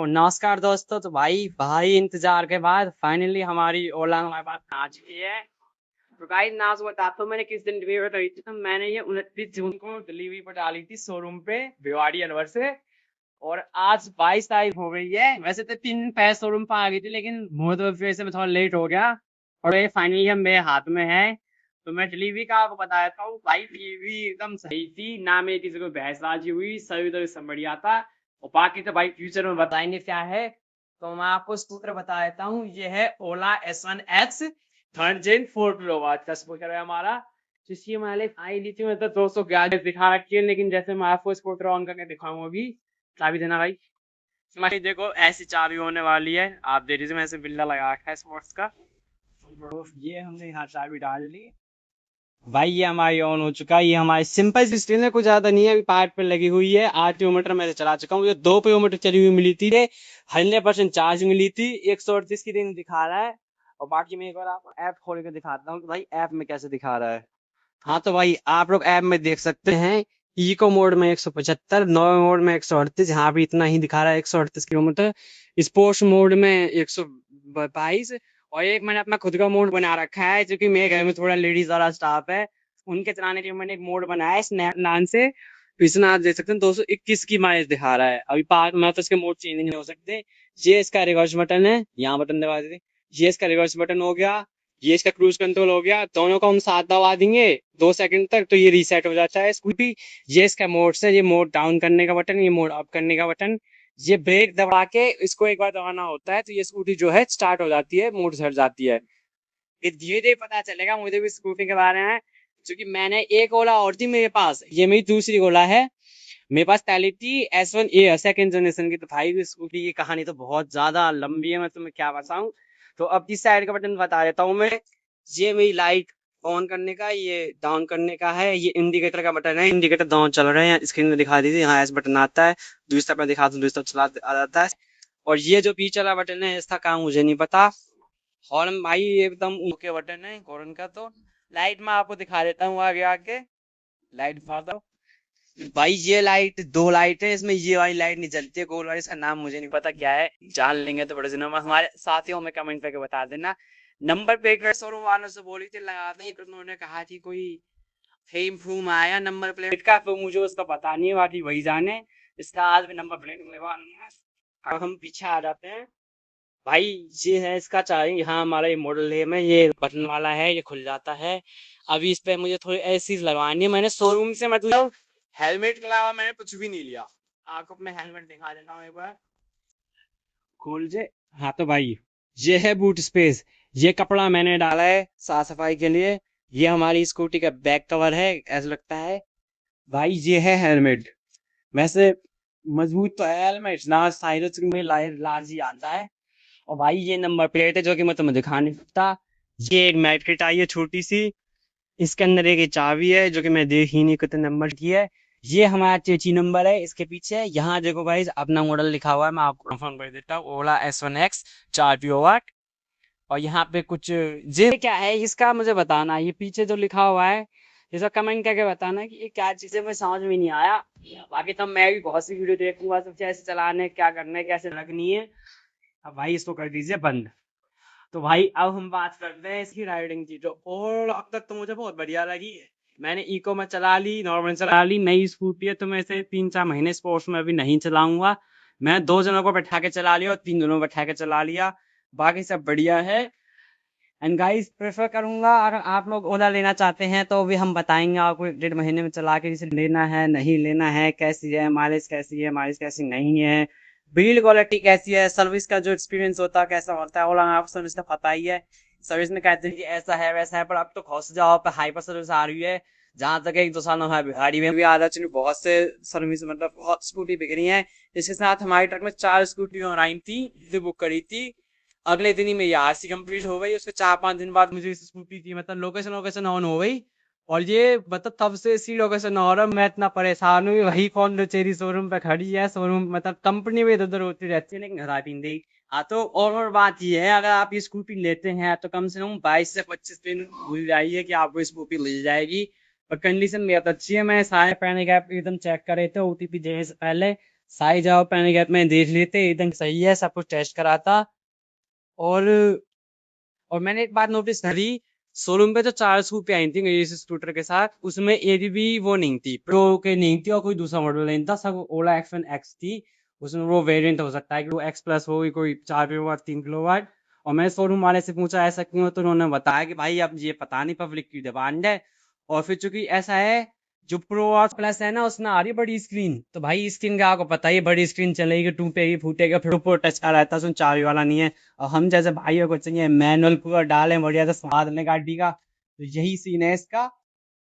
नमस्कार दोस्तों। तो भाई इंतजार के बाद फाइनली हमारी ओला हमारे पास आ चुकी है। तो गाइस नाज बताता हूँ मैंने किस दिन डिलीवरी करी थी। तो मैंने ये 29 जून को डिलीवरी पर डाली थी शोरूम पे भिवाड़ी अलवर से। और आज 22 तारीख हो गई है। वैसे तो 3 दिन पहले शोरूम पर आ गई थी, लेकिन मुझे तो फिर से मैं थोड़ा लेट हो गया और ये फाइनली अब मेरे हाथ में है। तो मैं डिलीवरी का आपको बता देता हूँ भाई, डिलीवरी एकदम सही थी ना, मेरी किसी को बहसबाजी हुई, सभी तो सब बढ़िया था। और बाकी तो भाई फ्यूचर में बताएंगे क्या है। तो मैं आपको स्कूटर बता देता हूँ, ये है ओला S1X 3rd Gen 4 kW का स्कूटर है हमारा। जिसकी माइलेज आई ली थी मतलब 211 दिखा रखी है, लेकिन जैसे मैं आपको स्कूटर ऑन करके दिखाऊंगा अभी। चाबी देना भाई। भाई देखो ऐसी चाबी होने वाली है, आप दे दीजिए। मैं ऐसे बिल्ला लगा रखा है स्पोर्ट्स का। तो ये हमने यहाँ चाबी डाल ली भाई, ये हमारी ऑन हो चुका है। ये हमारी सिंपल सी स्क्रीन है, कुछ ज्यादा नहीं है। अभी पार्ट पे लगी हुई है। 8 किलोमीटर मैं चला चुका हूँ। ये 2 किलोमीटर चली हुई मिली थी। 100% चार्ज मिली थी। 138 की रेंज दिखा रहा है। और बाकी मैं एक बार आपको ऐप खोल के दिखाता हूँ कि भाई ऐप में कैसे दिखा रहा है। हाँ तो भाई आप लोग ऐप में देख सकते हैं। इको मोड में 175, नॉर्मल मोड में 138, यहाँ भी इतना ही दिखा रहा है 138 किलोमीटर। स्पोर्ट्स मोड में 122। और एक मैंने अपना खुद का मोड बना रखा है, क्योंकि मेरे घर में थोड़ा लेडीज वाला स्टाफ है, उनके चलाने के लिए मैंने एक मोड बनाया है स्नैप नाम से। तो इसमें आप देख सकते हैं 221 की माइलेज दिखा रहा है। अभी पार्क में तो इसके मोड चेंज नहीं हो सकते। ये इसका रिवर्स बटन है, यहाँ बटन दबा दीजिए। ये इसका रिवर्स बटन हो गया। ये इसका क्रूज कंट्रोल हो गया। दोनों को हम साथ दबा देंगे 2 सेकंड तक तो ये रीसेट हो जाता है स्कूटी। ये इसका मोड से, ये मोड डाउन करने का बटन, ये मोड अप करने का बटन। ये ब्रेक दबा के इसको एक बार दबाना होता है तो ये स्कूटी जो है स्टार्ट हो जाती है, मोड चढ़ जाती है। ये धीरे धीरे पता चलेगा मुझे भी स्कूटी के बारे में, क्योंकि मैंने एक ओला और थी मेरे पास, ये मेरी दूसरी ओला है। मेरे पास पहली थी S1A 2nd जनरेशन की। तो भाई स्कूटी की कहानी तो बहुत ज्यादा लंबी है, मैं तुम्हें क्या बताऊं। तो अब इस साइड का बटन बता देता हूँ मैं। ये मेरी लाइट ऑन करने का, ये डाउन करने का है। ये इंडिकेटर का बटन है, इंडिकेटर दोनों चल रहे हैं। स्क्रीन में दिखा दीजिए, यहाँ ऐसे बटन आता है। दूसरी तरफ मैं दिखा दूँ, दूसरी तरफ चला आ जाता है। और ये जो पीछे वाला बटन है, इसका काम मुझे नहीं पता। हॉर्न भाई एकदम ओके बटन है हॉर्न का। तो लाइट में आपको दिखा देता हूँ आगे आके। लाइट दिखा दो भाई। ये लाइट, 2 लाइट है इसमें। ये वाली लाइट नहीं जलती है, गोल वाली, इसका नाम मुझे नहीं पता क्या है। जान लेंगे तो बड़े दिनों में। हमारे साथियों में कमेंट करके बता देना। नंबर प्लेट शोरूम वालों से बोली थी लगाते ही, तो उन्होंने कहा थी कोई फेम फूम आया नंबर प्लेट का, तो मुझे उसका पता नहीं है, बाकी वही जाने। इसका आज भी नंबर प्लेट लगवा है। अब हम पीछे आ जाते हैं भाई। ये है इसका चार्जिंग, यहाँ हमारा ये मॉडल नेम है, ये बटन वाला है, ये खुल जाता है। अभी इस पे मुझे थोड़ी ऐसी चीज लगवानी है। मैंने शोरूम से मतलब हेलमेट के अलावा मैंने कुछ भी नहीं लिया। आपको अपने हेलमेट दिखा देता हूँ एक बार। खोल जे। हाँ तो भाई ये है बूट स्पेस। ये कपड़ा मैंने डाला है साफ सफाई के लिए। ये हमारी स्कूटी का बैक कवर है, ऐसा लगता है। भाई ये है हेलमेट। वैसे मजबूत तो है हेलमेट ना, साइरस में लार्ज ही आता है। और भाई ये नंबर प्लेट है जो कि मैं तुम्हें दिखा नहीं सकता। ये एक मैट किट आई है छोटी सी। इसके अंदर एक चाबी है जो कि मैं देख ही नहीं कितने नंबर की है। ये हमारा चेची नंबर है इसके पीछे। यहाँ देखो भाई अपना मॉडल लिखा हुआ है, मैं आपको कंफर्म कर देता हूँ, ओला S1X 4 PO8। और यहाँ पे कुछ ये क्या है इसका मुझे बताना। ये पीछे जो लिखा हुआ है इसका कमेंट करके बताना कि ये क्या चीज़ है, मुझे समझ में नहीं आया। बाकी तो मैं भी बहुत सी वीडियो देखूंगा सब, कैसे चलाने, क्या करना है, कैसे रखनी है। अब भाई इसको कर दीजिए बंद। तो भाई अब हम बात करते हैं इसकी राइडिंग की, जो और अब तक तो मुझे बहुत बढ़िया लगी। मैंने इको में चला ली, नॉर्मल चला ली। नई स्कूटी है तो मैं इसे 3-4 महीने स्पोर्ट्स में अभी नहीं चलाऊंगा। मैं 2 जनों को बैठा के चला लिया और 3 जनों को बैठा के चला लिया। बाकी सब बढ़िया है। एंड गाइस प्रेफर करूंगा अगर आप लोग ओला लेना चाहते हैं तो भी हम बताएंगे आपको 1-1.5 महीने में चला के इसे लेना है नहीं लेना है, कैसी है माइलेज कैसी नहीं है, बिल्ड क्वालिटी कैसी है, सर्विस का जो एक्सपीरियंस होता है कैसा होता है। ओला में आपको सर्विस का पता ही है। सर्विस में कहते हैं कि ऐसा है वैसा है, पर अब तो खुश जाओ पे हाइपर सर्विस आ रही है। जहां तक 1-2 साल में बिहारी में भी आ रहा, बहुत से सर्विस मतलब बहुत स्कूटी बिक रही है। इसके साथ हमारे ट्रक में 4 स्कूटी और आई थी जो बुक करी थी। अगले दिन ही मेरी आरसी कंप्लीट हो गई। उसके 4-5 दिन बाद मुझे इस स्कूटी की मतलब लोकेशन लोकेशन ऑन हो गई। और ये मतलब तब से इसी लोकेशन हो रहा, मैं इतना परेशान हुई। वही कौन चेरी शोरूम पे खड़ी है, शोरूम मतलब कंपनी में इधर उधर होती रहती है, लेकिन घर आती नहीं। हाँ तो और बात ये है, अगर आप ये स्कूटी लेते हैं तो कम से कम 22 से 25 दिन भूल जाइए कि आपको स्कूटी मिल जाएगी। और कंडीशन बहुत अच्छी है। मैं सारे पैन गैप एकदम चेक करे थे ओटीपी देने से पहले। सारी जगह पहने गया तो मैंने देख लेते एकदम सही है, सब कुछ टेस्ट करा था। और और मैंने एक बात नोटिस करी, शोरूम पे तो 400 रुपये आई थी इस स्कूटर के साथ, उसमें एक भी वो नहीं थी, प्रो के नहीं थी और कोई दूसरा मॉडल नहीं था, सब ओला एक्स1 एक्स थी। उसमें वो वेरिएंट हो सकता है कि वो एक्स प्लस हो, कोई 4 किलोवाट 3 किलोवाट। और मैंने शोरूम वाले से पूछा ऐसा क्यों है, तो उन्होंने बताया कि भाई अब ये पता नहीं पब्लिक की डिमांड है। और फिर चूंकि ऐसा है, जो प्रो और प्लस है ना उसमें आ रही है बड़ी स्क्रीन, तो भाई स्क्रीन का आपको पता ही है, बड़ी स्क्रीन चलेगी टूटेगी फूटेगा, फिर ऊपर टच का रहता है, उसमें चाबी वाला नहीं है। और हम जैसे भाइयों को चाहिए मैनुअल पूरा डालें बढ़िया से स्वाद लें गाड़ी का, तो यही सीन है इसका।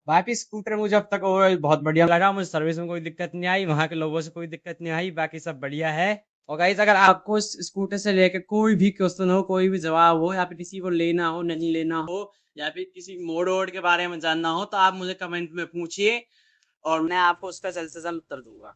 बाकी स्कूटर मुझे अब तक ओवरऑल बहुत बढ़िया लगा, मुझे सर्विस में कोई दिक्कत नहीं आई, वहां के लोगों से कोई दिक्कत नहीं आई, बाकी सब बढ़िया है। और गाइस अगर आपको इस स्कूटर से लेकर कोई भी क्वेश्चन हो, कोई भी जवाब हो, या फिर किसी को लेना हो नहीं लेना हो, या फिर किसी मोड़ वोड़ के बारे में जानना हो, तो आप मुझे कमेंट में पूछिए और मैं आपको उसका जल्द से जल्द उत्तर दूंगा।